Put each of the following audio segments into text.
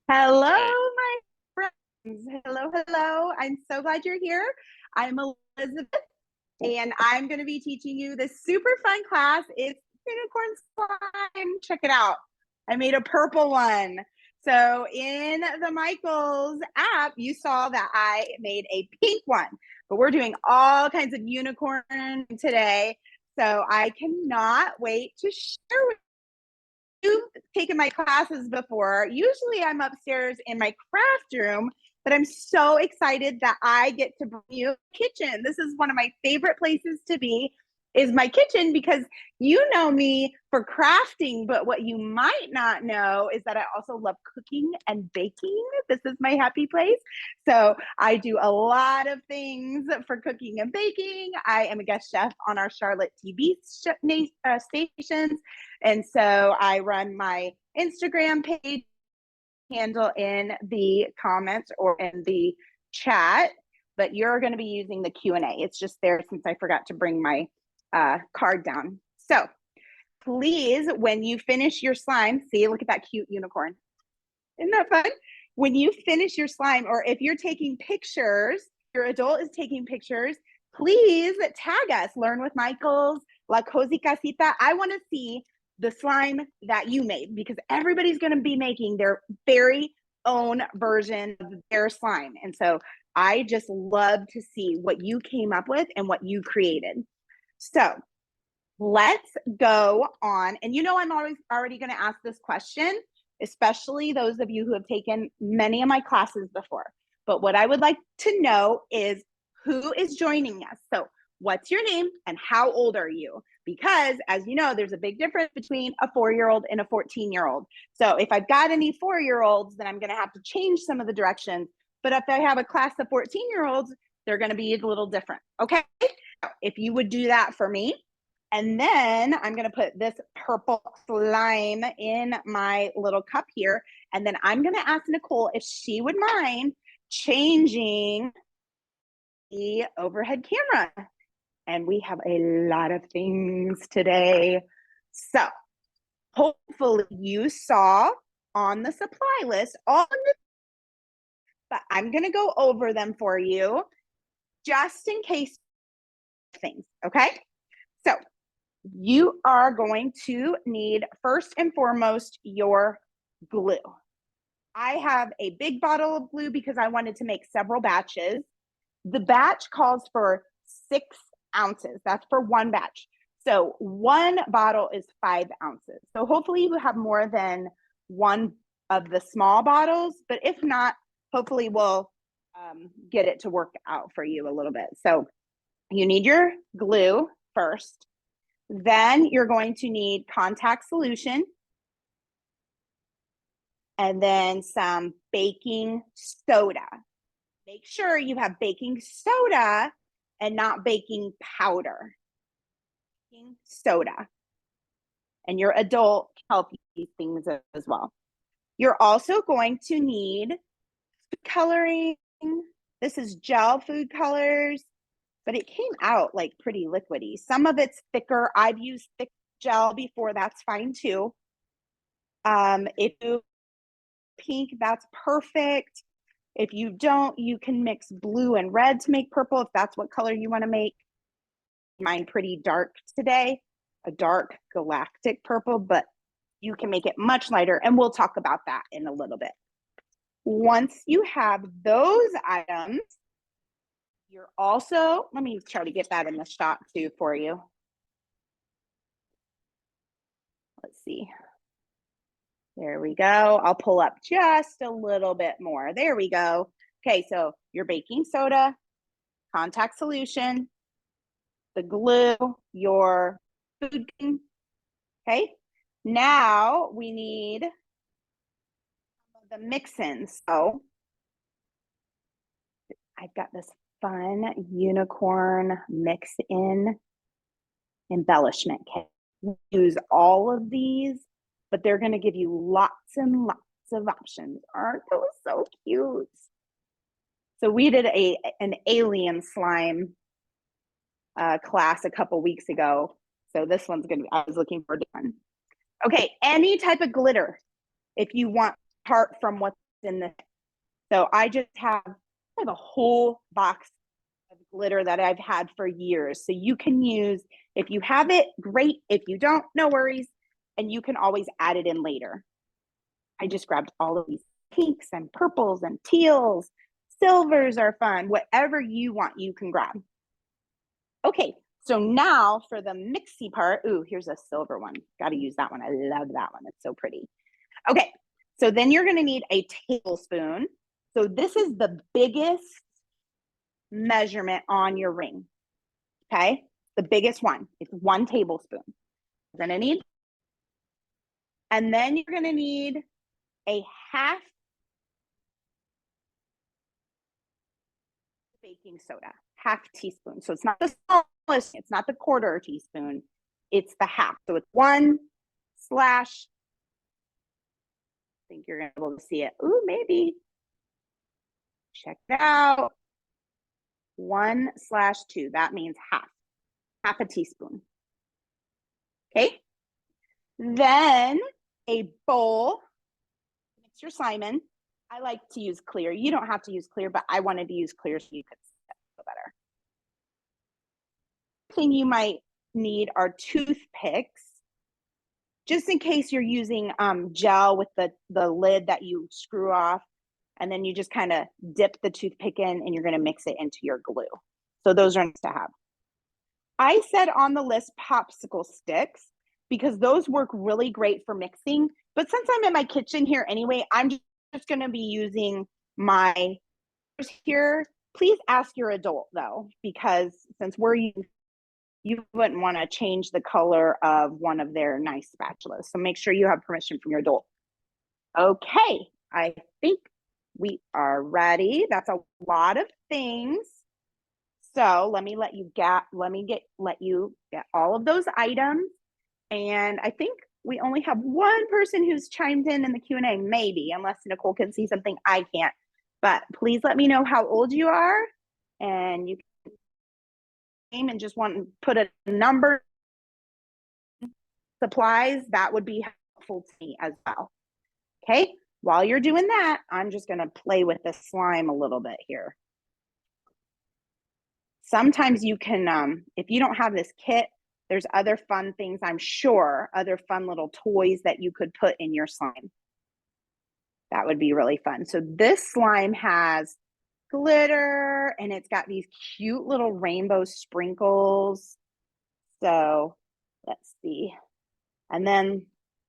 Hello, Hey, my friends. Hello, hello. I'm so glad you're here. I'm Elizabeth, and I'm going to be teaching you this super fun class. It's unicorn slime. Check it out. I made a purple one. So in the Michaels app, you saw that I made a pink one, but we're doing all kinds of unicorn today. So I cannot wait to share with you've taken my classes before. Usually I'm upstairs in my craft room, but I'm so excited that I get to bring you a kitchen. This is one of my favorite places to be is my kitchen because you know me for crafting, but what you might not know is that I also love cooking and baking. This is my happy place. So I do a lot of things for cooking and baking. I am a guest chef on our Charlotte TV stations. And so I run my Instagram page handle in the comments or in the chat, but you're going to be using the Q&A. It's just there since I forgot to bring my card down. So please, when you finish your slime, see, look at that cute unicorn. Isn't that fun? When you finish your slime, or if you're taking pictures, your adult is taking pictures, please tag us. Learn with Michaels, La Cozy Casita. I want to see the slime that you made because everybody's going to be making their very own version of their slime. And so I just love to see what you came up with and what you created. So let's go on. And you know, I'm always already going to ask this question, especially those of you who have taken many of my classes before. But what I would like to know is who is joining us. So what's your name and how old are you? Because as you know, there's a big difference between a 4-year-old and a 14-year-old. So if I've got any 4-year-olds, then I'm going to have to change some of the directions. But if I have a class of 14-year-olds, they're going to be a little different. Okay. If you would do that for me. And then I'm going to put this purple slime in my little cup here. And then I'm going to ask Nicole if she would mind changing the overhead camera. And we have a lot of things today. So hopefully you saw on the supply list all the, but I'm going to go over them for you just in case things. Okay. So you are going to need first and foremost your glue. I have a big bottle of glue because I wanted to make several batches. The batch calls for 6 ounces. That's for one batch. So one bottle is 5 ounces. So hopefully you have more than one of the small bottles, but if not, hopefully we'll get it to work out for you a little bit. So you need your glue first. Then you're going to need contact solution and then some baking soda. Make sure you have baking soda and not baking powder. Baking soda. And your adult can help you these things as well. You're also going to need food coloring. This is gel food colors, but it came out like pretty liquidy. Some of it's thicker. I've used thick gel before. That's fine too. If you pink, that's perfect. If you don't, you can mix blue and red to make purple if that's what color you want to make. Mine pretty dark today, a dark galactic purple, but you can make it much lighter, and we'll talk about that in a little bit. Once you have those items, you're also, let me try to get that in the shot too for you. Let's see. There we go. I'll pull up just a little bit more. There we go. Okay, so your baking soda, contact solution, the glue, your food. Okay, now we need the mix-in. So I've got this fun unicorn mix-in embellishment kit. Use all of these, but they're going to give you lots and lots of options. Aren't those so cute? So we did an alien slime class a couple weeks ago. So this one's going to be, I was looking forward to one. Okay, any type of glitter. If you want apart from what's in the, so I have a whole box of glitter that I've had for years. So you can use, if you have it, great. If you don't, no worries. And you can always add it in later. I just grabbed all of these pinks and purples and teals. Silvers are fun. Whatever you want, you can grab. Okay, so now for the mixy part. Ooh, here's a silver one. Got to use that one. I love that one. It's so pretty. Okay, so then you're going to need a tablespoon. So this is the biggest measurement on your ring. Okay, the biggest one. It's 1 tablespoon. You're going to need, and then you're going to need a half baking soda, half teaspoon. So it's not the smallest, it's not the 1/4 teaspoon, it's the half. So it's 1/, I think you're gonna be able to see it. Ooh, maybe. Check it out. 1/2. That means half a teaspoon. Okay. Then a bowl. Mix your slime in. I like to use clear. You don't have to use clear, but I wanted to use clear so you could see it better. Thing you might need are toothpicks, just in case you're using gel with the lid that you screw off, and then you just kind of dip the toothpick in and you're going to mix it into your glue. So those are nice to have. I said on the list popsicle sticks because those work really great for mixing, but since I'm in my kitchen here anyway, I'm just going to be using my here. Please ask your adult though, because since we're using, you wouldn't want to change the color of one of their nice spatulas. So make sure you have permission from your adult. Okay, I think we are ready. That's a lot of things. So let you get all of those items. And I think we only have one person who's chimed in the Q&A, maybe, unless Nicole can see something I can't. But please let me know how old you are, and you can name and just want to put a number. Supplies, that would be helpful to me as well. Okay, while you're doing that, I'm just going to play with the slime a little bit here. Sometimes you can, if you don't have this kit, there's other fun things, I'm sure, other fun little toys that you could put in your slime. That would be really fun. So this slime has glitter and it's got these cute little rainbow sprinkles. So let's see. And then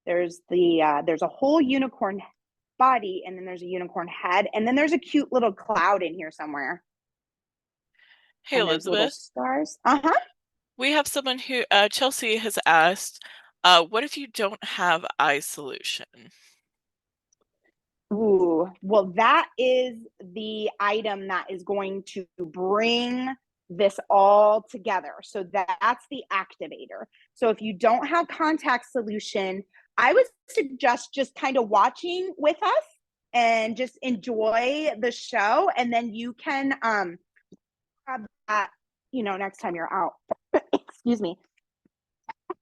there's there's a whole unicorn body, and then there's a unicorn head, and then there's a cute little cloud in here somewhere. Hey, Elizabeth. Stars. We have someone who, Chelsea has asked, what if you don't have eye solution? Ooh, well, that is the item that is going to bring this all together. So that's the activator. So if you don't have contact solution, I would suggest just kind of watching with us and just enjoy the show. And then you can have that, next time you're out. Excuse me.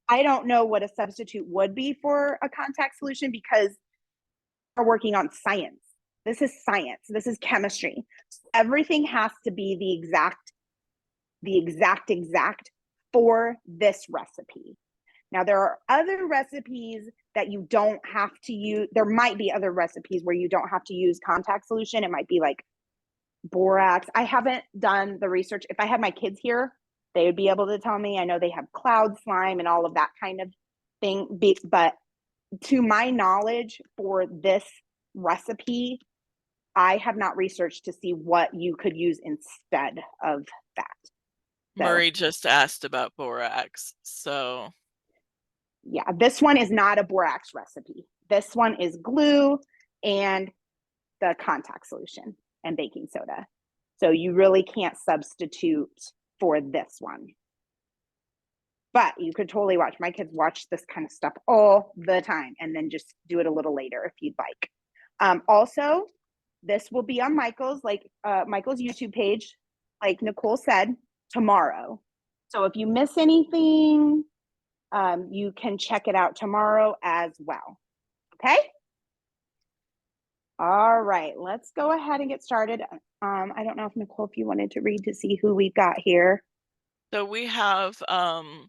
I don't know what a substitute would be for a contact solution because we're working on science. This is science. This is chemistry. Everything has to be the exact for this recipe. Now, there are other recipes that you don't have to use. There might be other recipes where you don't have to use contact solution. It might be like borax. I haven't done the research. If I had my kids here, they would be able to tell me. I know they have cloud slime and all of that kind of thing. But to my knowledge, for this recipe, I have not researched to see what you could use instead of that. So, Murray just asked about borax. So yeah, this one is not a borax recipe. This one is glue and the contact solution and baking soda. So you really can't substitute for this one. But you could totally watch. My kids watch this kind of stuff all the time and then just do it a little later if you'd like. Also, this will be on Michael's YouTube page, like Nicole said, tomorrow. So if you miss anything, you can check it out tomorrow as well. Okay? All right, let's go ahead and get started. I don't know if Nicole, if you wanted to read to see who we've got here. So we have 1,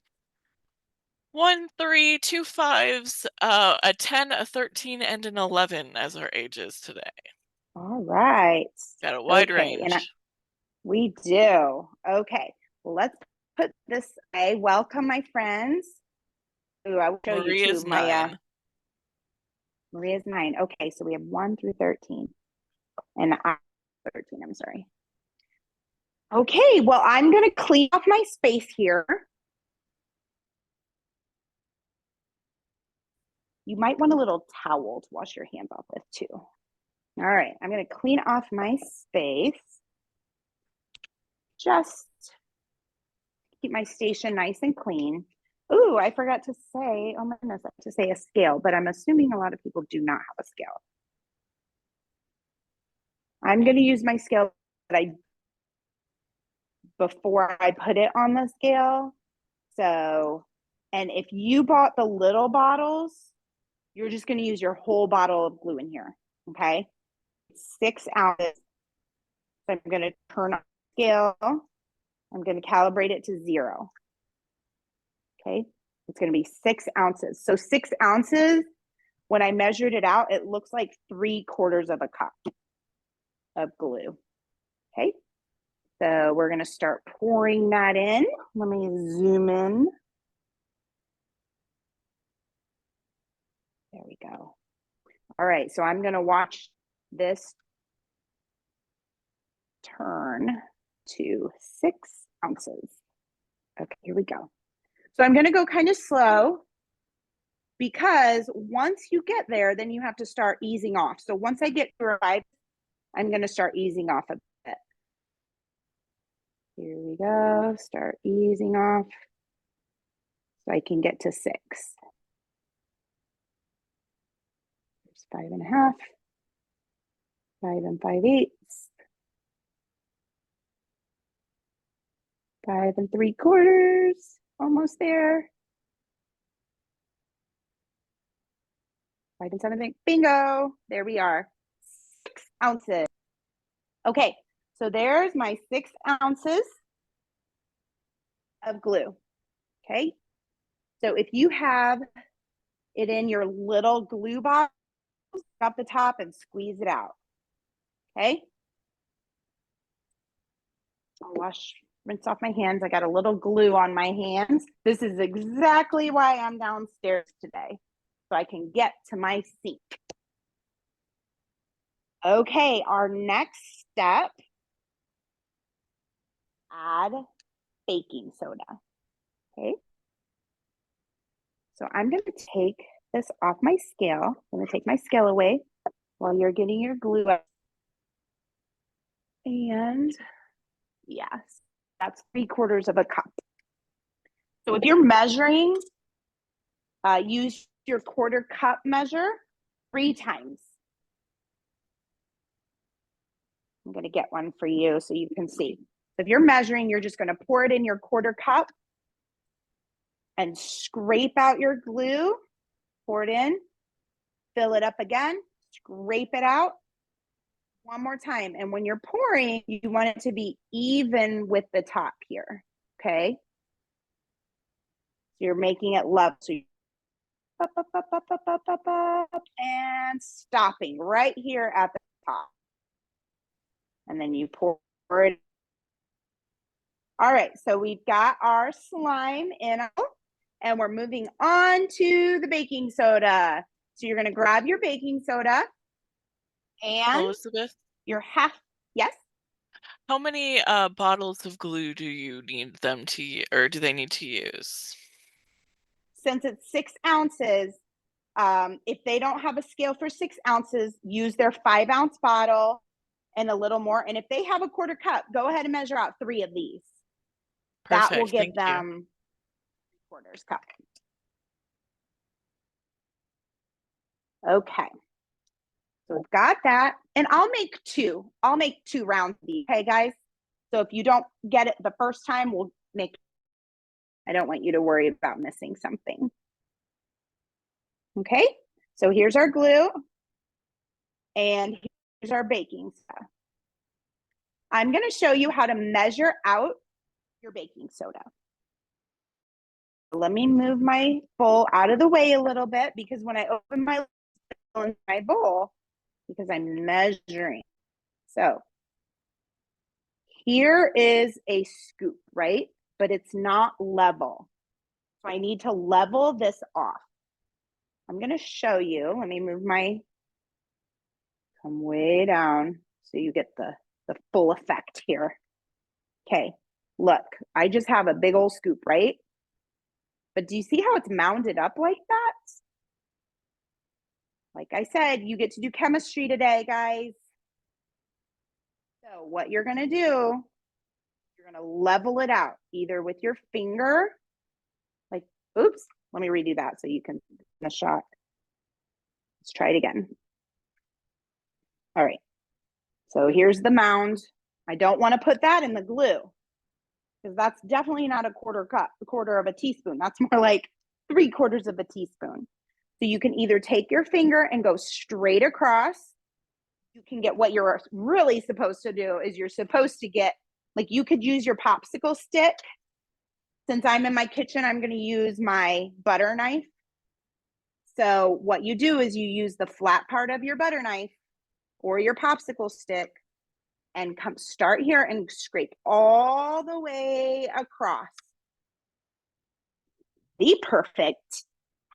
3, 2 5s, a 10, a 13, and an 11 as our ages today. All right. Got a wide Okay, and range. we do. Okay, well, let's put this. I welcome my friends. Ooh, I will show you too. Maria's 9. Maria's 9. Okay, so we have 1 through 13, and I 13. I'm sorry. Okay, well, I'm gonna clean off my space here. You might want a little towel to wash your hands off with too. All right, I'm gonna clean off my space. Just keep my station nice and clean. Ooh, I forgot to say, oh my goodness, I have to say a scale, but I'm assuming a lot of people do not have a scale. I'm gonna use my scale that I before I put it on the scale. So, and if you bought the little bottles, you're just gonna use your whole bottle of glue in here, okay? 6 ounces. So I'm gonna turn on the scale. I'm gonna calibrate it to 0. Okay, it's gonna be 6 ounces. So 6 ounces, when I measured it out, it looks like 3/4 of a cup of glue. Okay, so we're gonna start pouring that in. Let me zoom in. There we go. All right, so I'm gonna watch this turn to 6 ounces. Okay, here we go. So I'm gonna go kind of slow because once you get there, then you have to start easing off. So once I get to 5, I'm gonna start easing off a bit. Here we go, start easing off so I can get to 6. There's 5.5, 5 5/8, 5 3/4, almost there. 5 7/8, bingo, there we are, 6 ounces. Okay, so there's my 6 ounces of glue, okay? So if you have it in your little glue box, up the top and squeeze it out, okay? I'll rinse off my hands. I got a little glue on my hands. This is exactly why I'm downstairs today, so I can get to my sink. Okay, our next step, add baking soda, okay? So I'm gonna take this off my scale. I'm gonna take my scale away while you're getting your glue up. And yes, that's 3/4 of a cup. So if you're measuring, use your 1/4 cup measure 3 times. I'm gonna get one for you so you can see. So if you're measuring, you're just gonna pour it in your 1/4 cup and scrape out your glue, pour it in, fill it up again, scrape it out one more time. And when you're pouring, you want it to be even with the top here, okay? So you're making it level. So up, up, up, up, up, up, up, up, and stopping right here at the top. And then you pour it. All right, so we've got our slime in, and we're moving on to the baking soda. So you're gonna grab your baking soda and Elizabeth, your yes? how many bottles of glue do you need them to or do they need to use? Since it's 6 ounces, if they don't have a scale for 6 ounces, use their 5-ounce bottle and a little more. And if they have a 1/4 cup, go ahead and measure out 3 of these. That will Perfect, give thank you. them 3/4 cup. Okay. So we've got that. And I'll make 2. I'll make 2 rounds of these. Okay, guys? So if you don't get it the first time, we'll make, I don't want you to worry about missing something. Okay, so here's our glue. And here's our baking soda. I'm going to show you how to measure out your baking soda. Let me move my bowl out of the way a little bit, because when I open my bowl, because I'm measuring. So here is a scoop, right? But it's not level. So I need to level this off. I'm going to show you. Let me move come way down so you get the full effect here. Okay, look, I just have a big old scoop, right? But do you see how it's mounded up like that? Like I said, you get to do chemistry today, guys. So what you're going to do, you're going to level it out either with your finger, like, oops, let me redo that so you can get a shot. Let's try it again. All right. So here's the mound. I don't want to put that in the glue, because that's definitely not a quarter of a teaspoon. That's more like 3/4 of a teaspoon. So you can either take your finger and go straight across. You can get, what you're really supposed to do is you're supposed to get, like, you could use your popsicle stick. Since I'm in my kitchen, I'm going to use my butter knife. So what you do is you use the flat part of your butter knife or your popsicle stick and start here and scrape all the way across. The perfect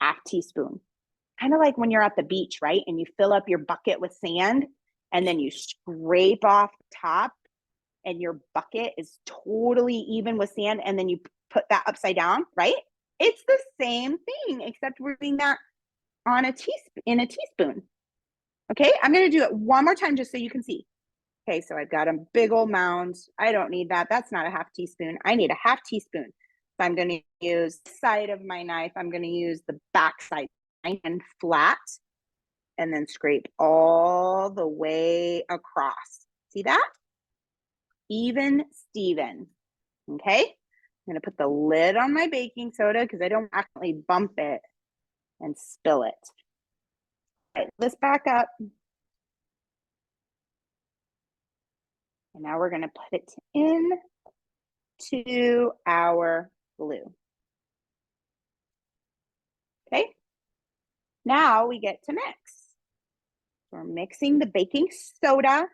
½ teaspoon. Kind of like when you're at the beach, right? And you fill up your bucket with sand and then you scrape off the top and your bucket is totally even with sand, and then you put that upside down, right? It's the same thing, except we're doing that on in a teaspoon. Okay, I'm going to do it one more time just so you can see. Okay, so I've got a big old mound. I don't need that. That's not a ½ teaspoon. I need a ½ teaspoon. So I'm going to use the side of my knife. I'm going to use the back side and flat, and then scrape all the way across. See that? Even Steven. Okay, I'm going to put the lid on my baking soda because I don't accidentally bump it and spill it. All right, let's back up. And now we're going to put it into our glue. Okay, now we get to mix. We're mixing the baking soda,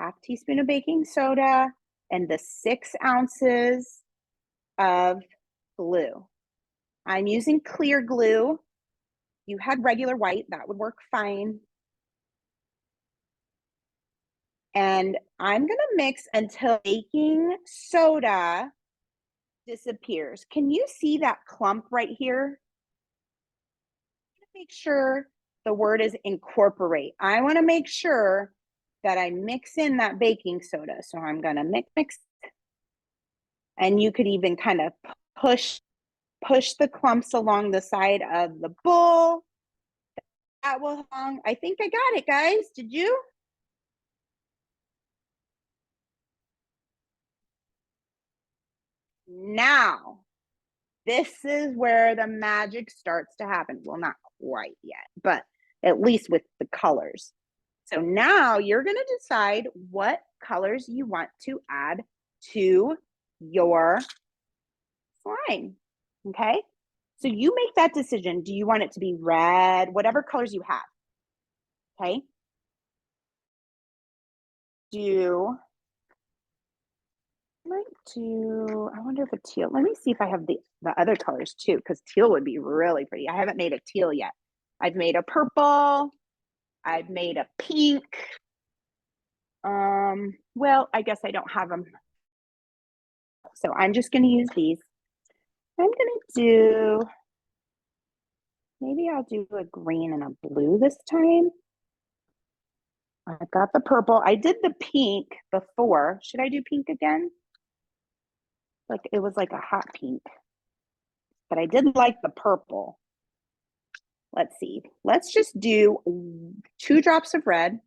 ½ teaspoon of baking soda, and the 6 ounces of glue. I'm using clear glue. You had regular white, that would work fine. And I'm gonna mix until baking soda disappears. Can you see that clump right here? Make sure the word is incorporate. I wanna make sure that I mix in that baking soda. So I'm gonna mix. And you could even kind of push the clumps along the side of the bowl. That will hang. I think I got it, guys. Did you? Now, this is where the magic starts to happen. Well, not quite yet, but at least with the colors. So now you're going to decide what colors you want to add to your slime. Okay? So you make that decision. Do you want it to be red? Whatever colors you have. Okay? I wonder if a teal, let me see if I have the other colors too, because teal would be really pretty. I haven't made a teal yet. I've made a purple. I've made a pink. Well, I guess I don't have them. So I'm just going to use these. I'm going to do, maybe I'll do a green and a blue this time. I've got the purple. I did the pink before. Should I do pink again? Like, it was like a hot pink. But I did like the purple. Let's see. Let's just do 2 drops of red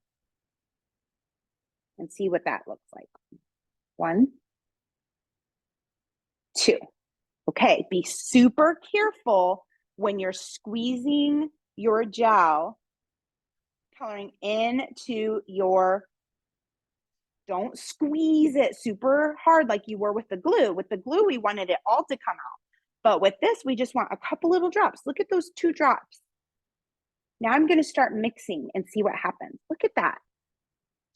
and see what that looks like. 1, 2. Okay, be super careful when you're squeezing your gel. coloring into your, don't squeeze it super hard like you were with the glue. With the glue, we wanted it all to come out. But with this, we just want a couple little drops. Look at those 2 drops. Now I'm going to start mixing and see what happens. Look at that.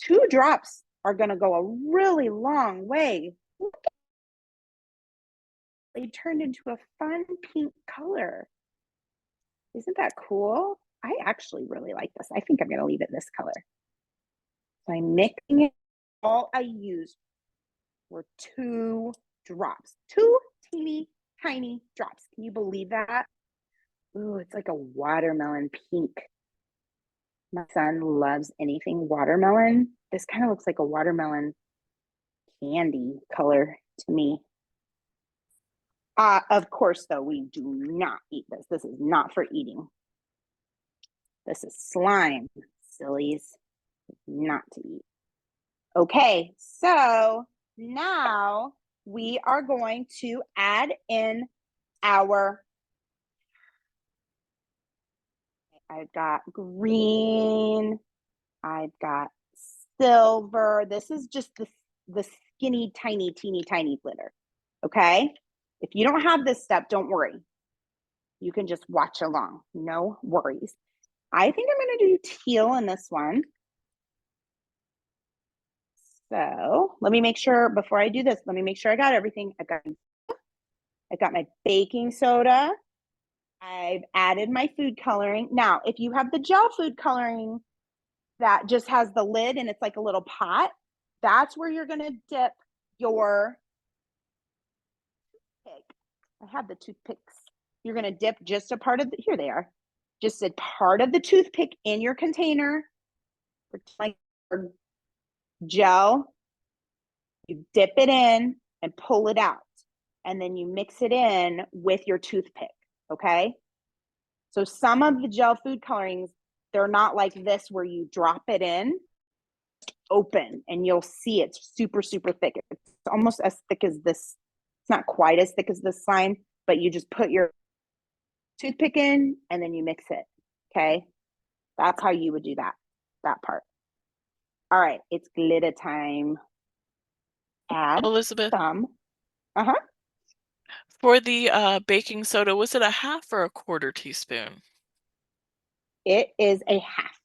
2 drops are going to go a really long way. They turned into a fun pink color. Isn't that cool? I actually really like this. I think I'm going to leave it this color. So I'm mixing it. All I used were 2 drops, 2 teeny tiny drops. Can you believe that? Ooh, it's like a watermelon pink. My son loves anything watermelon. This kind of looks like a watermelon candy color to me. Of course, though, we do not eat this. This is not for eating. This is slime, sillies. Not to eat. Okay, so now we are going to add in our, I've got green, I've got silver. This is just the skinny, tiny, teeny, tiny glitter. Okay, if you don't have this step, don't worry. You can just watch along, no worries. I think I'm going to do teal in this one. So let me make sure, before I do this, let me make sure I got everything. I've got my baking soda. I've added my food coloring. Now, if you have the gel food coloring that just has the lid and it's like a little pot, that's where you're going to dip your toothpick. I have the toothpicks. You're going to dip just a part of here they are. Just a part of the toothpick in your container. Like gel. You dip it in and pull it out. And then you mix it in with your toothpick, okay? So some of the gel food colorings, they're not like this where you drop it in, open, and you'll see it's super, super thick. It's almost as thick as this. It's not quite as thick as this slime, but you just put your toothpick in and then you mix it, okay? That's how you would do that part. All right, it's glitter time. Add Elizabeth, some. for the baking soda, was it a half or a quarter teaspoon? It is a half.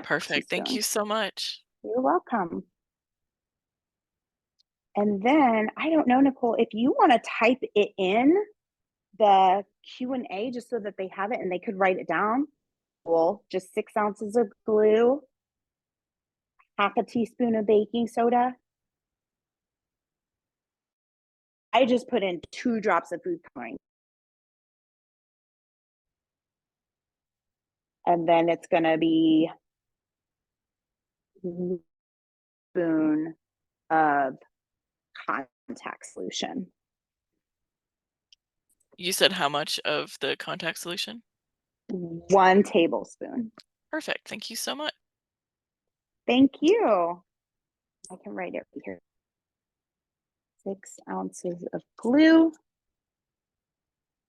Perfect. Teaspoon. Thank you so much. You're welcome. And then, I don't know, Nicole, if you want to type it in the Q&A just so that they have it and they could write it down. Well, just 6 ounces of glue, half a teaspoon of baking soda. I just put in 2 drops of food coloring. And then it's going to be a spoon of contact solution. You said how much of the contact solution? 1 tablespoon. Perfect. Thank you so much. Thank you. I can write it here. 6 ounces of glue,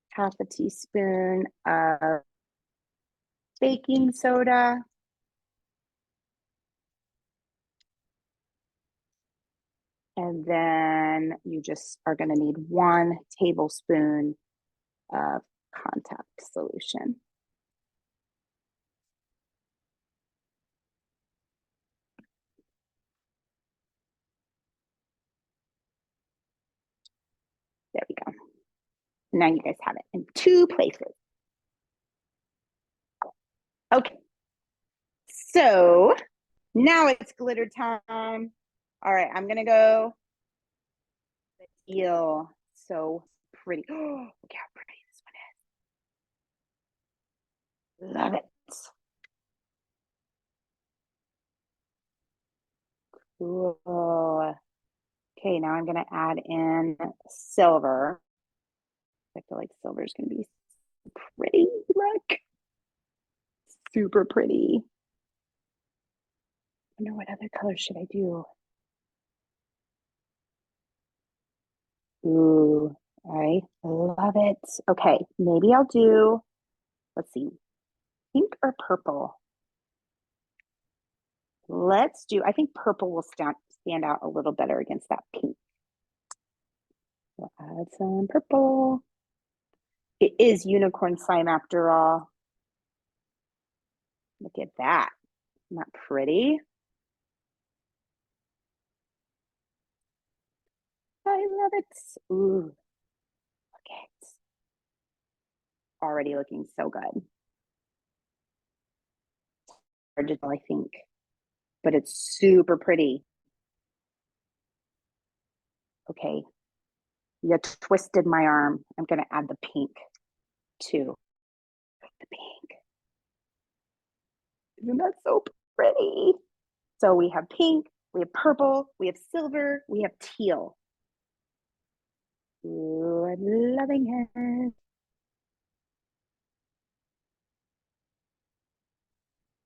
half a teaspoon of baking soda, and then you just are going to need 1 tablespoon of contact solution. There we go. Now you guys have it in 2 places. Okay. So now it's glitter time. All right, I'm going to go the teal. So pretty. Oh, look how pretty this one is. Love it. Cool. Okay, now I'm going to add in silver. I feel like silver is going to be pretty. Look. Super pretty. I know what other color should I do? Ooh, I love it. Okay, maybe I'll do, let's see, pink or purple. let's do, I think purple will stand out a little better against that pink. We'll add some purple. It is unicorn slime after all. Look at that. Isn't that pretty? I love it. Ooh, look at it. Already looking so good. Original, I think, but it's super pretty. Okay, you twisted my arm. I'm gonna add the pink too. The pink. Isn't that so pretty? So we have pink, we have purple, we have silver, we have teal. Ooh, I'm loving it.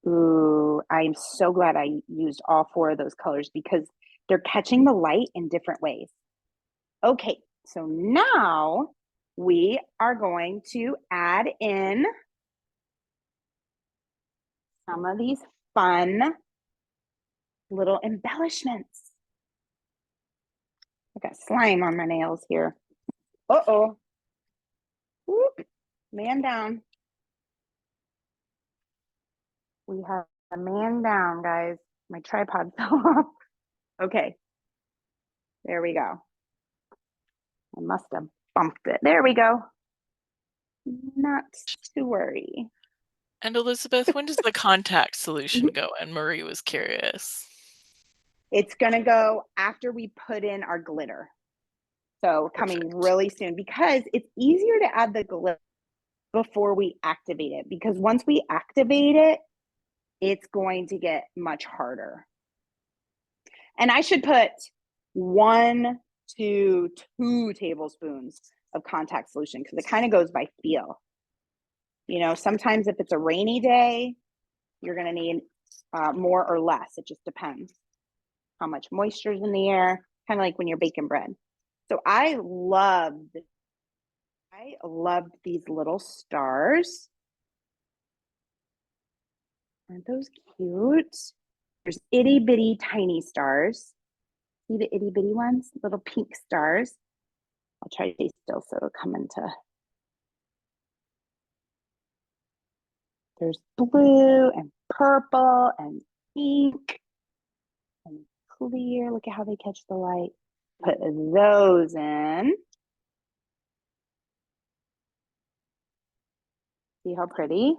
Ooh, I'm so glad I used all 4 of those colors because they're catching the light in different ways. Okay, so now we are going to add in some of these fun little embellishments. I got slime on my nails here. Uh-oh. Whoop, man down. We have a man down, guys. My tripod fell off. Okay, there we go. I must have bumped it. There we go. Not to worry. And Elizabeth, when does the contact solution go in? Marie was curious. It's gonna go after we put in our glitter. So coming Perfect. really soon because it's easier to add the glitter before we activate it because once we activate it, it's going to get much harder. And I should put 1 to 2 tablespoons of contact solution because it kind of goes by feel. You know, sometimes if it's a rainy day, you're going to need more or less. It just depends how much moisture is in the air, kind of like when you're baking bread. So I loved these little stars. Aren't those cute? There's itty bitty tiny stars. See the itty bitty ones? Little pink stars. I'll try to stay still so it'll come into. There's blue and purple and pink and clear. Look at how they catch the light. Put those in. See how pretty?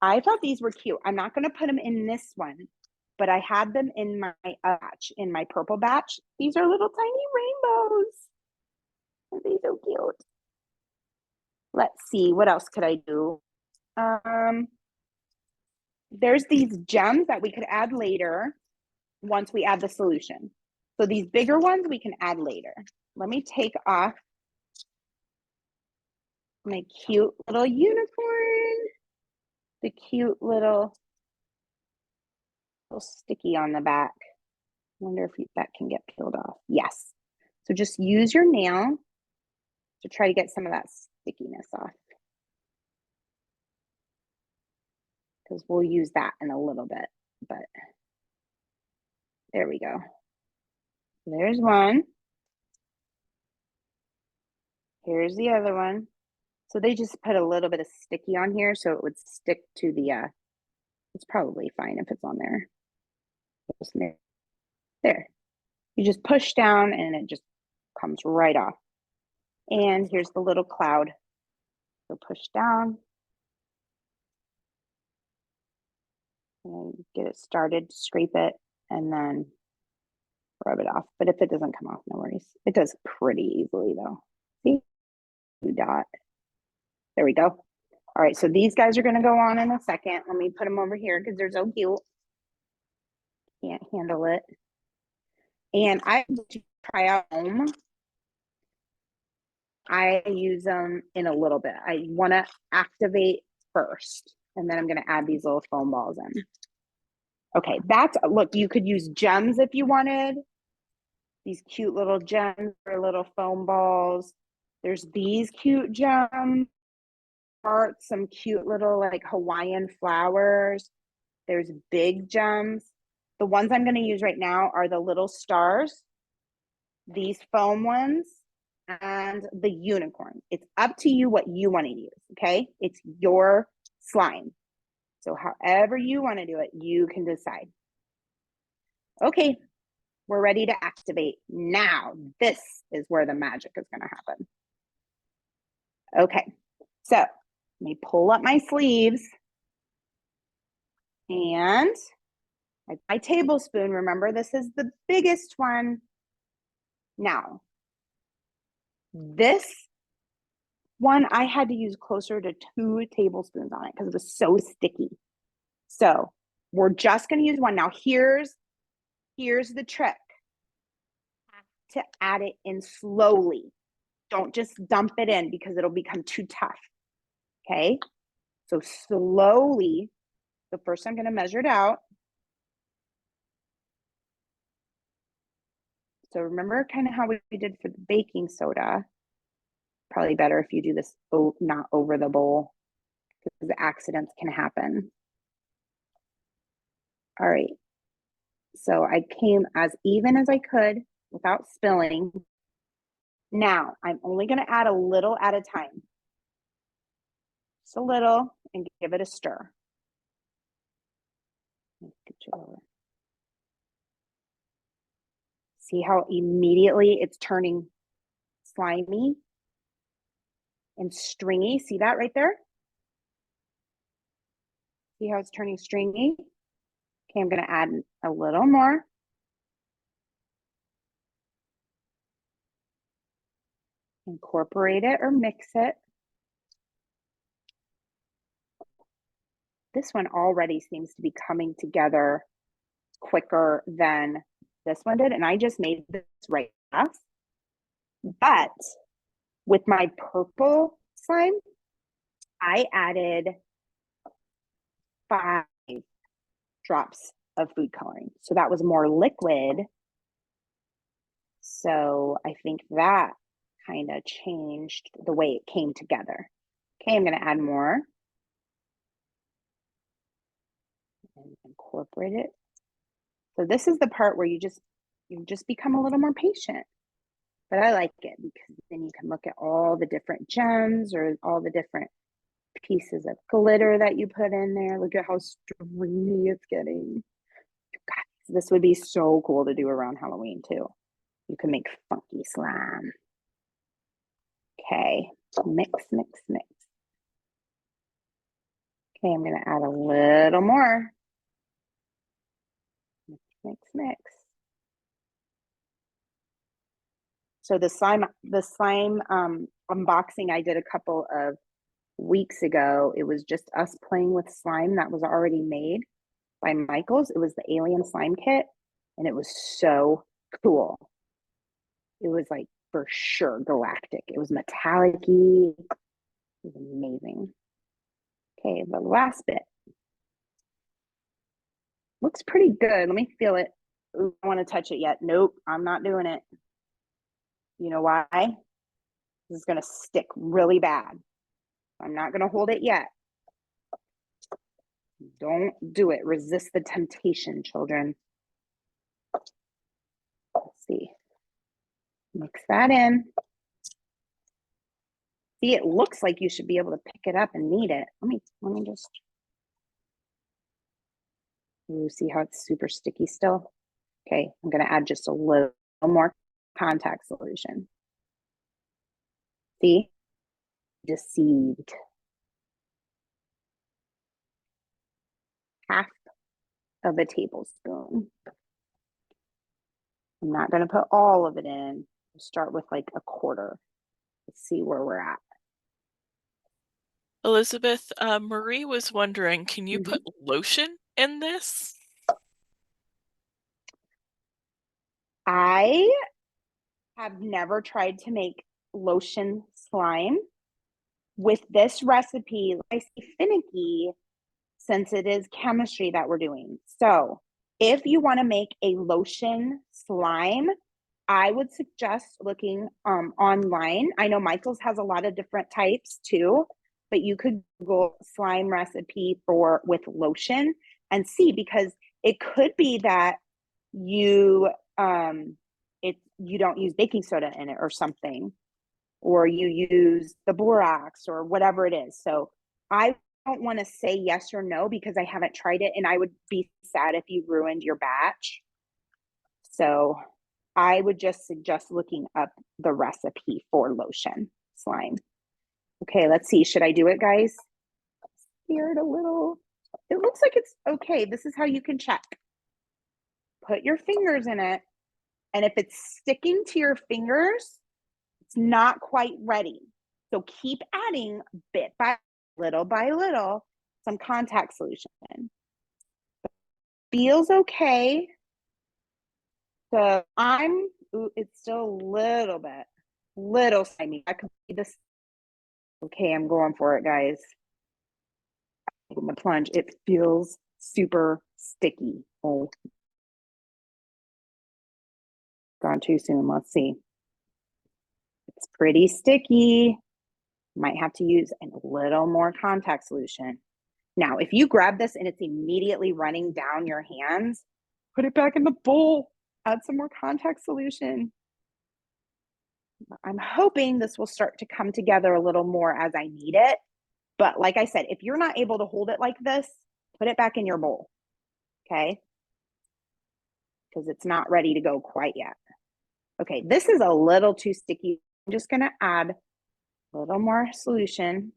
I thought these were cute. I'm not going to put them in this one, but I had them in my batch, in my purple batch. These are little tiny rainbows. Aren't they so cute? Let's see, what else could I do? There's these gems that we could add later once we add the solution. So these bigger ones we can add later. Let me take off my cute little unicorn. The cute little sticky on the back. I wonder if that can get peeled off. Yes. So just use your nail to try to get some of that stickiness off. Because we'll use that in a little bit, but there we go. There's one. Here's the other one. So they just put a little bit of sticky on here so it would stick to the, it's probably fine if it's on there. There. You just push down and it just comes right off. And here's the little cloud. So push down. And get it started, scrape it, and then rub it off. But if it doesn't come off, no worries. It does pretty easily though. See? Dot. There we go. All right, so these guys are gonna go on in a second. Let me put them over here because they're so cute. Can't handle it. And I try out home. I use them in a little bit. I wanna activate first, and then I'm gonna add these little foam balls in. Okay, that's, look, you could use gems if you wanted. These cute little gems or little foam balls. There's these cute gems, hearts, some cute little like Hawaiian flowers. There's big gems. The ones I'm going to use right now are the little stars, these foam ones, and the unicorn. It's up to you what you want to use, okay? It's your slime. So however you want to do it, you can decide. Okay, we're ready to activate. Now, this is where the magic is going to happen. Okay, so let me pull up my sleeves. And my tablespoon, remember, this is the biggest one. Now, this one, I had to use closer to 2 tablespoons on it because it was so sticky. So we're just going to use one. Now, here's the trick. To add it in slowly. Don't just dump it in because it'll become too tough. Okay? So slowly, so first I'm going to measure it out. So remember kind of how we did for the baking soda. Probably better if you do this not over the bowl because the accidents can happen. All right. So I came as even as I could without spilling. Now I'm only going to add a little at a time. Just a little and give it a stir. Get you over. See how immediately it's turning slimy and stringy? See that right there? See how it's turning stringy? Okay, I'm going to add a little more. Incorporate it or mix it. This one already seems to be coming together quicker than this one did. And I just made this right fast. But with my purple slime, I added 5 drops of food coloring. So that was more liquid. So I think that kind of changed the way it came together. Okay, I'm going to add more. And incorporate it. So this is the part where you just become a little more patient. But I like it because then you can look at all the different gems or all the different pieces of glitter that you put in there. Look at how stringy it's getting. Guys, this would be so cool to do around Halloween too. You can make funky slime. Okay, mix, mix, mix. Okay, I'm going to add a little more. Mix, mix, mix. So the slime unboxing I did a couple of weeks ago, it was just us playing with slime that was already made by Michaels. It was the alien slime kit, and it was so cool. It was like for sure galactic. It was metallic-y. It was amazing. Okay, the last bit. Looks pretty good. Let me feel it. Ooh, I don't want to touch it yet. Nope, I'm not doing it. You know why? This is going to stick really bad. I'm not going to hold it yet. Don't do it. Resist the temptation, children. Let's see. Mix that in. See, it looks like you should be able to pick it up and knead it. Let me just. Ooh, see how it's super sticky still? Okay, I'm going to add just a little more contact solution. See? Deceived. Half of a tablespoon. I'm not going to put all of it in. We'll start with like a quarter. Let's see where we're at. Elizabeth, Marie was wondering, can you put lotion in this? I have never tried to make lotion slime. With this recipe, I say finicky since it is chemistry that we're doing. So if you want to make a lotion slime, I would suggest looking online. I know Michael's has a lot of different types too, but you could Google slime recipe with lotion and see, because It could be that you you don't use baking soda in it or something, or you use the borax or whatever it is. So I don't want to say yes or no because I haven't tried it, and I would be sad if you ruined your batch. So I would just suggest looking up the recipe for lotion slime. Okay, let's see. Should I do it, guys? Scared a little. It looks like it's okay. This is how you can check. Put your fingers in it, and if it's sticking to your fingers, it's not quite ready. So keep adding bit by little some contact solution. Feels okay. So it's still a little slimy. I could be this. Okay, I'm going for it, guys. Taking the plunge. It feels super sticky. Oh, gone too soon. Let's see. It's pretty sticky. Might have to use a little more contact solution. Now, if you grab this and it's immediately running down your hands, put it back in the bowl. Add some more contact solution. I'm hoping this will start to come together a little more as I need it. But like I said, if you're not able to hold it like this, put it back in your bowl, okay? Because it's not ready to go quite yet. Okay, this is a little too sticky. I'm just gonna add a little more solution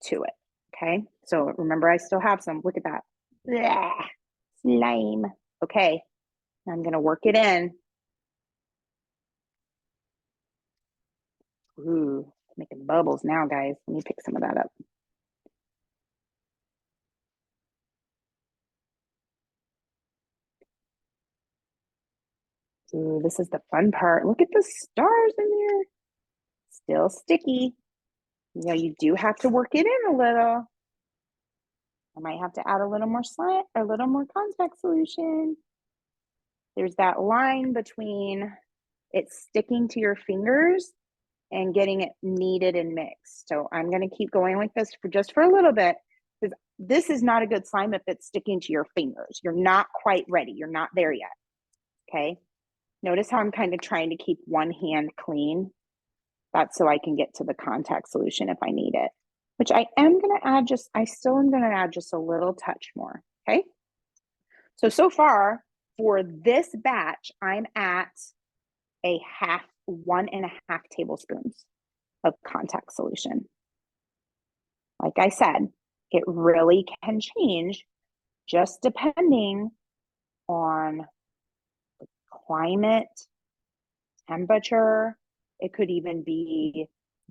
to it, okay? So remember, I still have some. Look at that. Blah, slime. Okay, I'm gonna work it in. Ooh, making bubbles now, guys. Let me pick some of that up. Ooh, this is the fun part. Look at the stars in there. Still sticky. Yeah, you do have to work it in a little. I might have to add a little more slime, a little more contact solution. There's that line between it sticking to your fingers and getting it kneaded and mixed. So I'm going to keep going like this for just for a little bit, because this is not a good slime if it's sticking to your fingers. You're not quite ready. You're not there yet. Okay. Notice how I'm kind of trying to keep one hand clean. That's so I can get to the contact solution if I need it, which I am going to add I still am going to add just a little touch more. Okay. So far for this batch, I'm at a 1.5 tablespoons of contact solution. Like I said, it really can change just depending on the climate, temperature. It could even be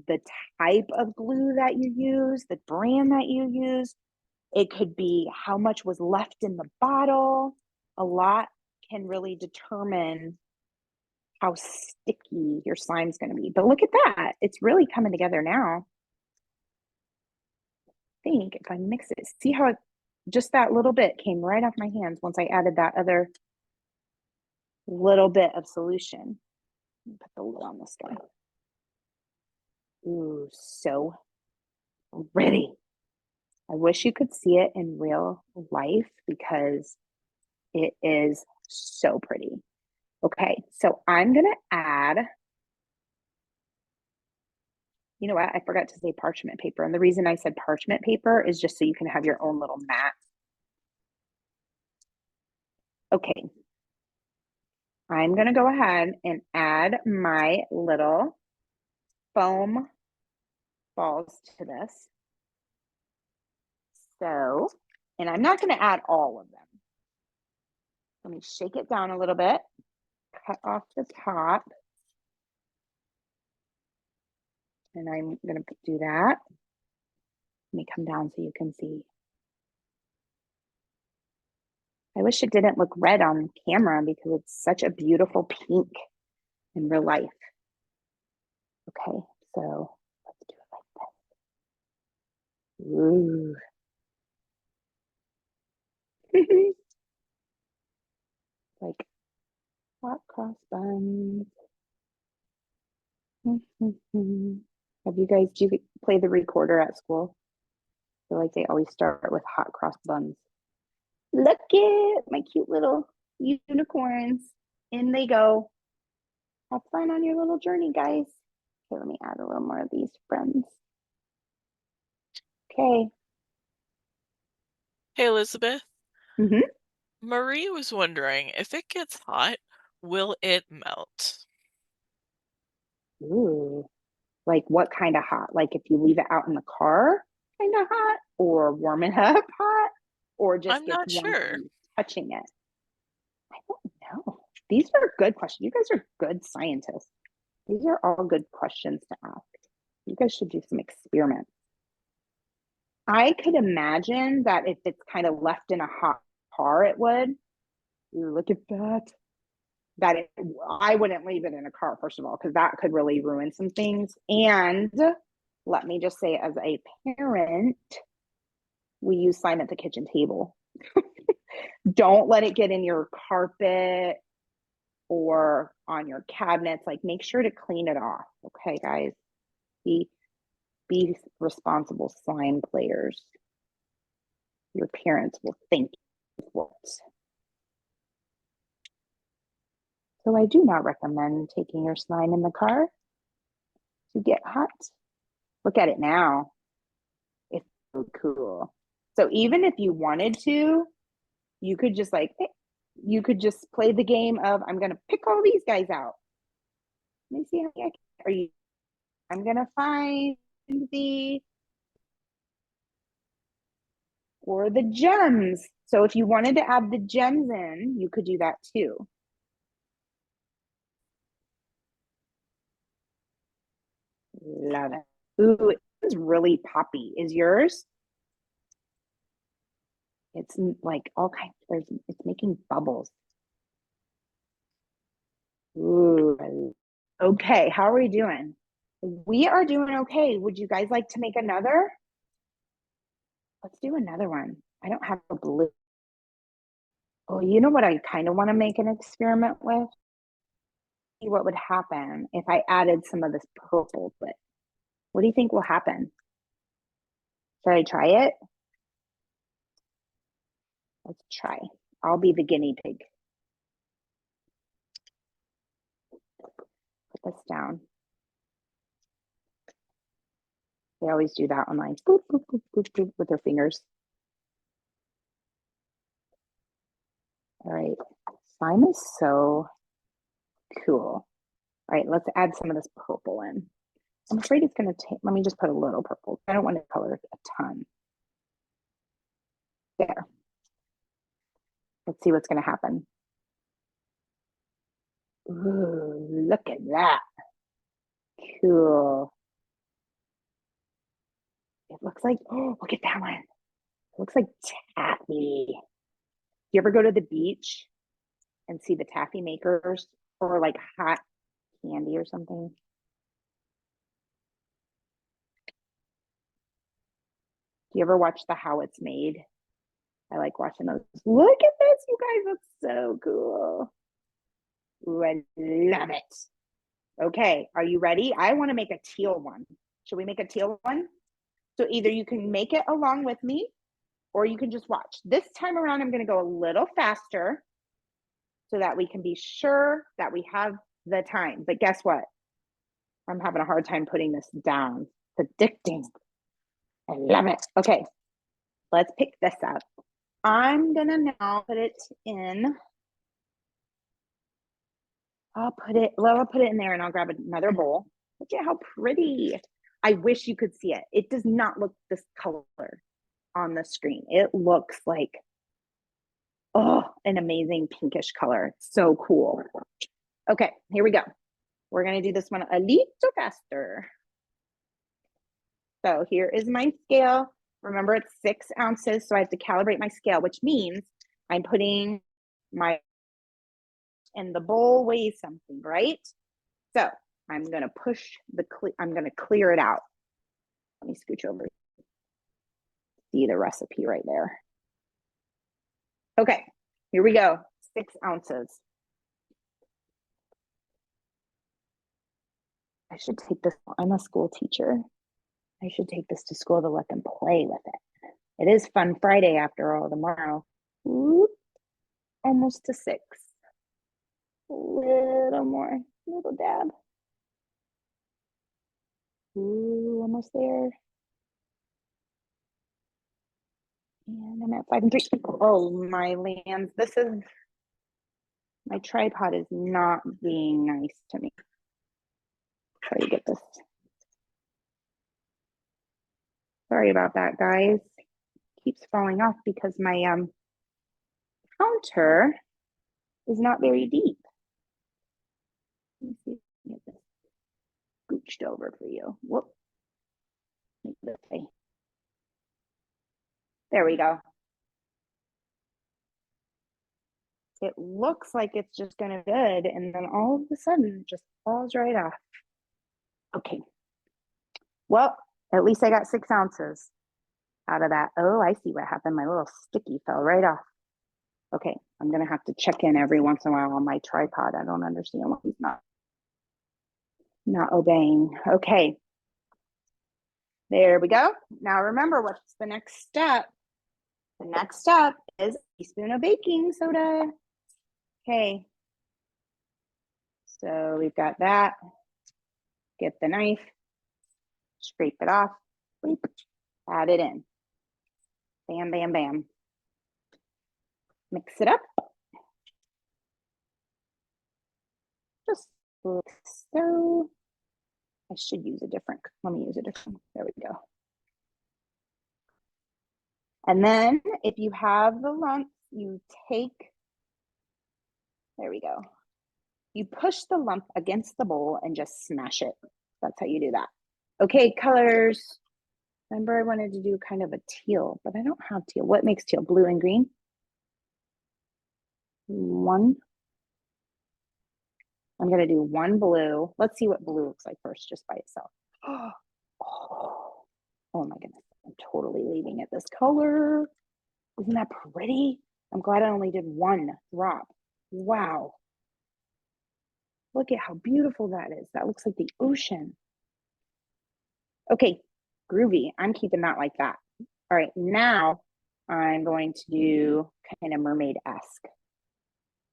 the type of glue that you use, the brand that you use. It could be how much was left in the bottle. A lot can really determine how sticky your slime's going to be. But look at that. It's really coming together now. I think if I mix it, see how just that little bit came right off my hands once I added that other little bit of solution. Put the lid on this guy. Ooh, so pretty. I wish you could see it in real life because it is so pretty. Okay, so I'm going to add, you know what? I forgot to say parchment paper. And the reason I said parchment paper is just so you can have your own little mat. Okay, I'm going to go ahead and add my little foam balls to this. So, and I'm not going to add all of them. Let me shake it down a little bit, cut off the top. And I'm going to do that. Let me come down so you can see. I wish it didn't look red on camera because it's such a beautiful pink in real life. Okay, so let's do it like this. Ooh. Like hot cross buns. Have you guys, do you play the recorder at school? I feel like they always start with hot cross buns. Look at my cute little unicorns. In they go. Have fun on your little journey, guys. Okay, let me add a little more of these friends. Okay. Hey, Elizabeth. Mm-hmm. Marie was wondering, if it gets hot, will it melt? Ooh. Like what kind of hot? Like if you leave it out in the car, kind of hot, or warm it up hot, or just I'm gets not warm from sure. you touching it? I don't know. These are good questions. You guys are good scientists. These are all good questions to ask. You guys should do some experiments. I could imagine that if it's kind of left in a hot car, it would. Ooh, look at that. I wouldn't leave it in a car, first of all, because that could really ruin some things. And let me just say, as a parent, we use slime at the kitchen table. Don't let it get in your carpet or on your cabinets. Like, make sure to clean it off. Okay, guys. Be responsible slime players. Your parents will thank you for it. So I do not recommend taking your slime in the car to get hot. Look at it now. It's so cool. So even if you wanted to, you could just you could just play the game of, I'm going to pick all these guys out. Let me see how many are you. I'm going to find the or the gems. So if you wanted to add the gems in, you could do that too. Love it. Ooh, it's really poppy. Is yours? It's like all kinds. It's making bubbles. Ooh. Okay, how are we doing? We are doing okay. Would you guys like to make another? Let's do another one. I don't have a blue. Oh, you know what I kind of want to make an experiment with? See what would happen if I added some of this purple to it. What do you think will happen? Should I try it? Let's try. I'll be the guinea pig. Put this down. They always do that online. Boop, boop, boop, boop, boop, with their fingers. All right. Slime is so cool. All right, let's add some of this purple in. I'm afraid it's going to take, let me just put a little purple. I don't want to color a ton. There. Let's see what's going to happen. Ooh, look at that. Cool. It looks like, oh, look at that one. It looks like taffy. You ever go to the beach and see the taffy makers or like hot candy or something? Do you ever watch the How It's Made? I like watching those. Look at this, you guys. That's so cool. Ooh, I love it. Okay, are you ready? I want to make a teal one. Should we make a teal one? So either you can make it along with me or you can just watch. This time around, I'm going to go a little faster so that we can be sure that we have the time. But guess what? I'm having a hard time putting this down. It's addicting. I love it. Okay, let's pick this up. I'm going to now put it in. I'll put it in there and I'll grab another bowl. Look at how pretty. I wish you could see it. It does not look this color on the screen. It looks like, oh, an amazing pinkish color. It's so cool. Okay, here we go. We're going to do this one a little faster. So here is my scale. Remember, it's 6 ounces, so I have to calibrate my scale, which means I'm putting my, and the bowl weighs something, right? So I'm going to push I'm going to clear it out. Let me scooch over. See the recipe right there. Okay, here we go. 6 ounces. I should take this. I'm a school teacher. I should take this to school to let them play with it. It is Fun Friday after all tomorrow. Ooh. almost to 6. A little more, little dab. Ooh, almost there. And I'm at 5 and 3. Oh my lands, my tripod is not being nice to me. Try to get this. Sorry about that, guys. Keeps falling off because my counter is not very deep. Let me see if I can get this scooched over for you. Whoop. There we go. It looks like it's just gonna be good, and then all of a sudden it just falls right off. Okay. Well, at least I got 6 ounces out of that. Oh, I see what happened. My little sticky fell right off. Okay, I'm gonna have to check in every once in a while on my tripod. I don't understand why he's not obeying. Okay. There we go. Now remember, what's the next step? The next step is a teaspoon of baking soda. Okay. So we've got that. Get the knife, scrape it off, add it in. Bam, bam, bam. Mix it up. Just like so. I should use a different, let me use a different, there we go. And then if you have the lump, you take, there we go. You push the lump against the bowl and just smash it. That's how you do that. Okay, colors. Remember I wanted to do kind of a teal, but I don't have teal. What makes teal? Blue and green? 1. I'm gonna do 1 blue. Let's see what blue looks like first, just by itself. Oh my goodness, I'm totally leaving it this color. Isn't that pretty? I'm glad I only did 1 drop. Wow. Look at how beautiful that is. That looks like the ocean. Okay, groovy. I'm keeping that like that. All right, now I'm going to do kind of mermaid-esque.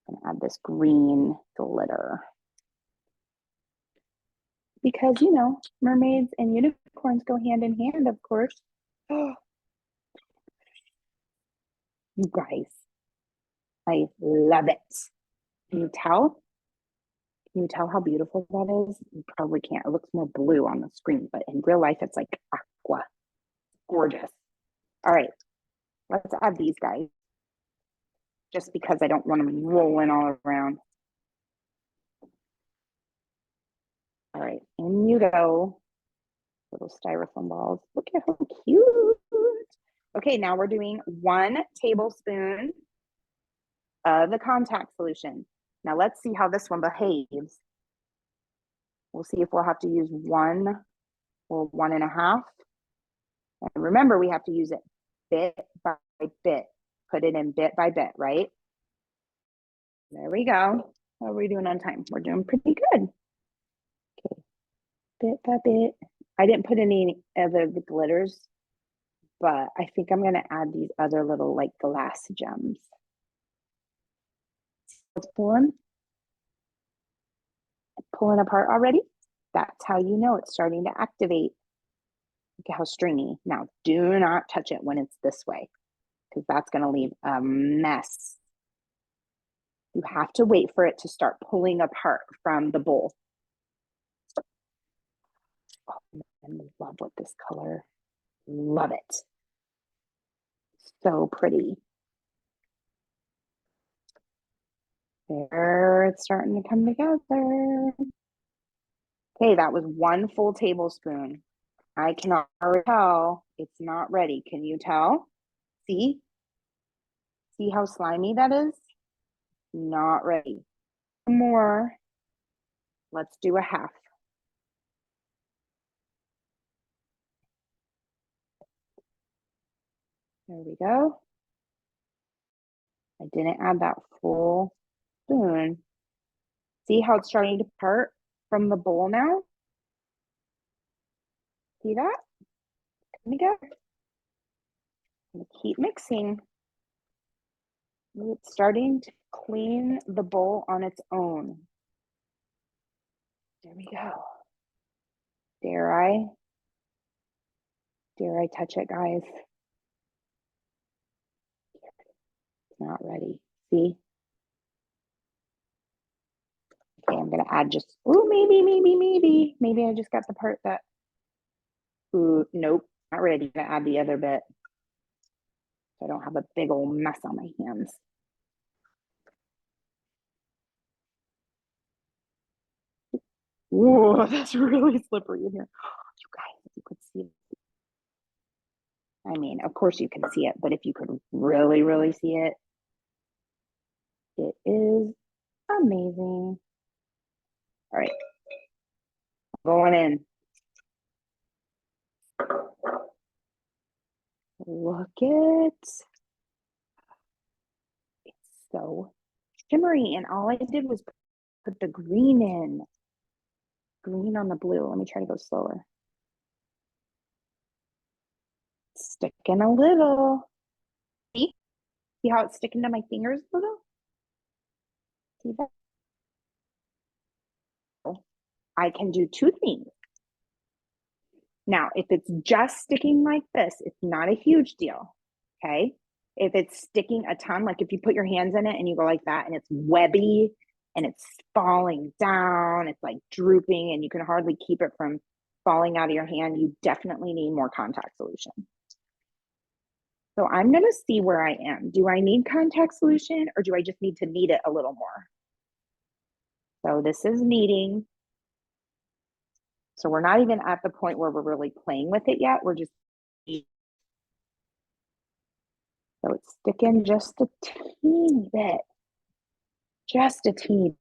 I'm gonna add this green glitter. Because, you know, mermaids and unicorns go hand in hand, of course. Oh, you guys, I love it. Can you tell? Can you tell how beautiful that is? You probably can't. It looks more blue on the screen, but in real life, it's like aqua. Gorgeous. All right, let's add these guys. Just because I don't want them rolling all around. All right, in you go. Little styrofoam balls. Look at how cute. Okay, now we're doing 1 tablespoon of the contact solution. Now let's see how this one behaves. We'll see if we'll have to use 1 or 1.5. And remember, we have to use it bit by bit. Put it in bit by bit, right? There we go. How are we doing on time? We're doing pretty good. Okay, bit by bit. I didn't put any other glitters, but I think I'm gonna add these other little like glass gems. It's pulling apart already. That's how you know it's starting to activate. Look at how stringy. Now, do not touch it when it's this way, because that's gonna leave a mess. You have to wait for it to start pulling apart from the bowl. Oh, I love what this color. Love it. So pretty. There, it's starting to come together. Okay, that was 1 full tablespoon. I can already tell it's not ready. Can you tell? See? See how slimy that is? Not ready. More. Let's do a half. There we go. I didn't add that full spoon. See how it's starting to part from the bowl now? See that? Come together. I'm gonna keep mixing. It's starting to clean the bowl on its own. There we go. Dare I touch it, guys? It's not ready. See? Okay, I'm gonna add just, ooh, maybe I just got the part that, ooh, nope, not ready. I'm gonna add the other bit so I don't have a big old mess on my hands. Whoa, that's really slippery in here. You guys, if you could see it. I mean, of course you can see it, but if you could really, really see it, it is amazing. All right, going in. Look it. It's so shimmery, and all I did was put the green in. Green on the blue. Let me try to go slower. Sticking a little. See? See how it's sticking to my fingers a little? See that? I can do two things. Now, if it's just sticking like this, it's not a huge deal, okay? If it's sticking a ton, like if you put your hands in it and you go like that and it's webby and it's falling down, it's like drooping and you can hardly keep it from falling out of your hand, you definitely need more contact solution. So I'm gonna see where I am. Do I need contact solution or do I just need to knead it a little more? So this is kneading. So we're not even at the point where we're really playing with it yet. We're just, so it's sticking just a teeny bit, just a teeny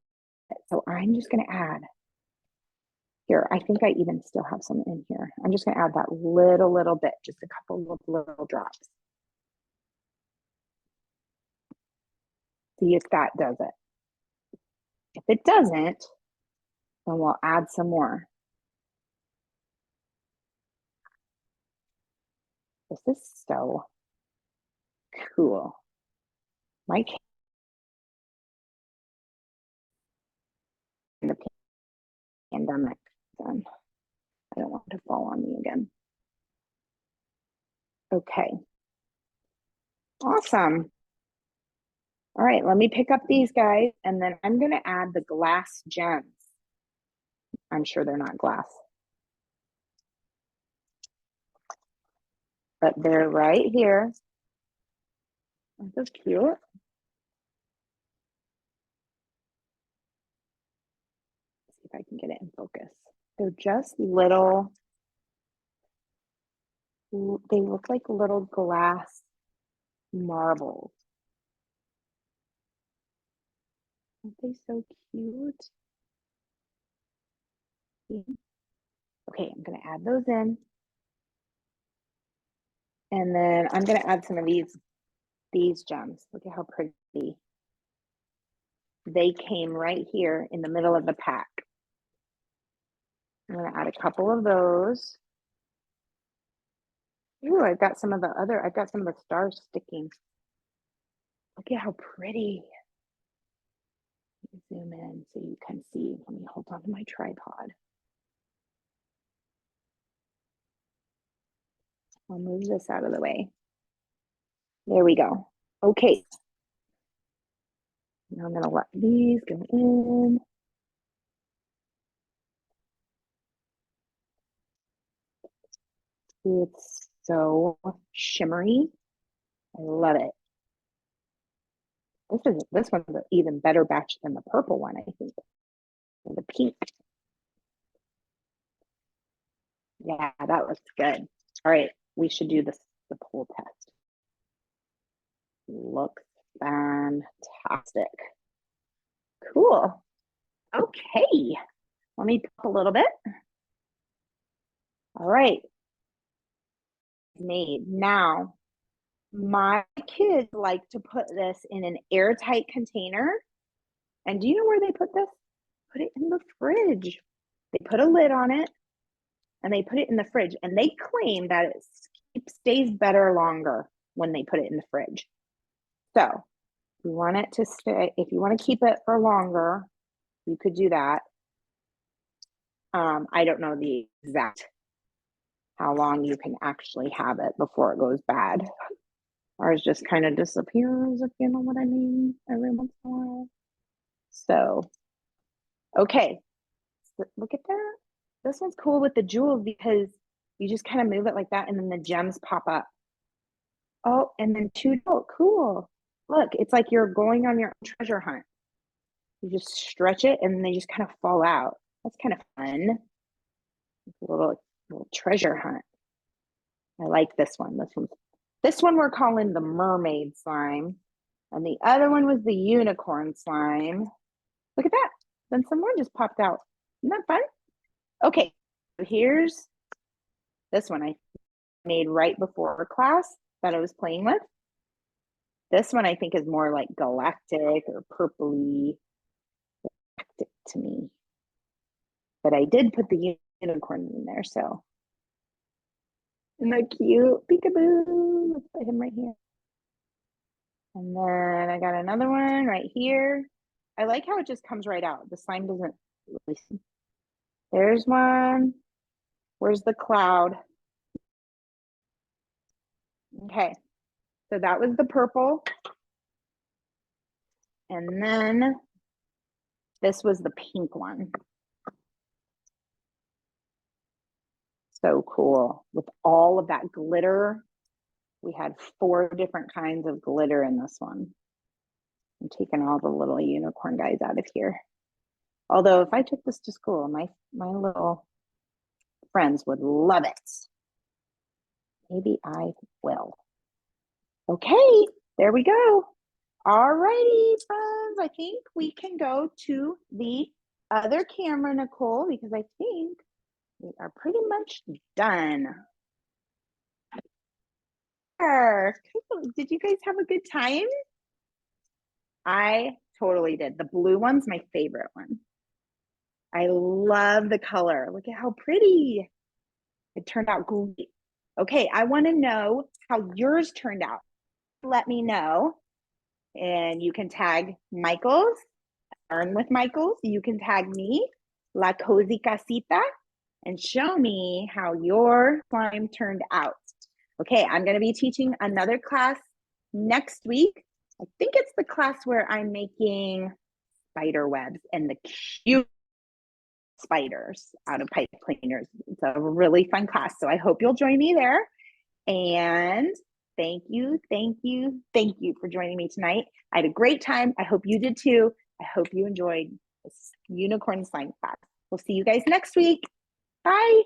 bit. So I'm just gonna add, here, I think I even still have some in here. I'm just gonna add that little bit, just a couple of little drops. See if that does it. If it doesn't, then we'll add some more. This is so cool. My in the pandemic, then I don't want it to fall on me again. Okay. Awesome. All right, let me pick up these guys and then I'm gonna add the glass gems. I'm sure they're not glass, but they're right here. Aren't those cute? Let's see if I can get it in focus. They're just little, they look like little glass marbles. Aren't they so cute? Okay, I'm gonna add those in. And then I'm gonna add some of these gems. Look at how pretty. They came right here in the middle of the pack. I'm gonna add a couple of those. Ooh, I've got some of the stars sticking. Look at how pretty. Zoom in so you can see. Let me hold on to my tripod. I'll move this out of the way. There we go. Okay. Now I'm gonna let these go in. It's so shimmery. I love it. This one's an even better batch than the purple one, I think. Or the pink. Yeah, that looks good. All right, we should do the pull test. Looks fantastic. Cool. Okay. Let me pop a little bit. All right. Made. Now, my kids like to put this in an airtight container. And do you know where they put this? Put it in the fridge. They put a lid on it and they put it in the fridge. And they claim that it stays better longer when they put it in the fridge. So You want it to stay, if you want to keep it for longer, you could do that. I don't know the exact how long you can actually have it before it goes bad. Ours just kind of disappears, if you know what I mean, every once in a while. So, okay, look at that. This one's cool with the jewels because you just kind of move it like that and then the gems pop up. Oh, and then cool. Look, it's like you're going on your treasure hunt. You just stretch it and they just kind of fall out. That's kind of fun. A little treasure hunt. I like this one. This one we're calling the mermaid slime. And the other one was the unicorn slime. Look at that. Then some more just popped out. Isn't that fun? Okay, so here's this one I made right before class that I was playing with. This one I think is more like galactic or purpley galactic to me. But I did put the unicorn in there, so. Isn't that cute? Peekaboo. Let's put him right here. And then I got another one right here. I like how it just comes right out. The slime doesn't really see. There's one. Where's the cloud? Okay, so that was the purple. And then this was the pink one. So cool. With all of that glitter. We had 4 different kinds of glitter in this one. I'm taking all the little unicorn guys out of here. Although if I took this to school, my little friends would love it. Maybe I will. Okay, there we go. All righty, friends. I think we can go to the other camera, Nicole, because I think we are pretty much done. Did you guys have a good time? I totally did. The blue one's my favorite one. I love the color. Look at how pretty. It turned out great. Okay, I want to know how yours turned out. Let me know. And you can tag Michael's, Earn with Michael's. You can tag me, La Cozy Casita, and show me how your slime turned out. Okay, I'm going to be teaching another class next week. I think it's the class where I'm making spider webs and the cute spiders out of pipe cleaners. It's a really fun class. So I hope you'll join me there. And thank you for joining me tonight. I had a great time. I hope you did too. I hope you enjoyed this unicorn slime class. We'll see you guys next week. Bye.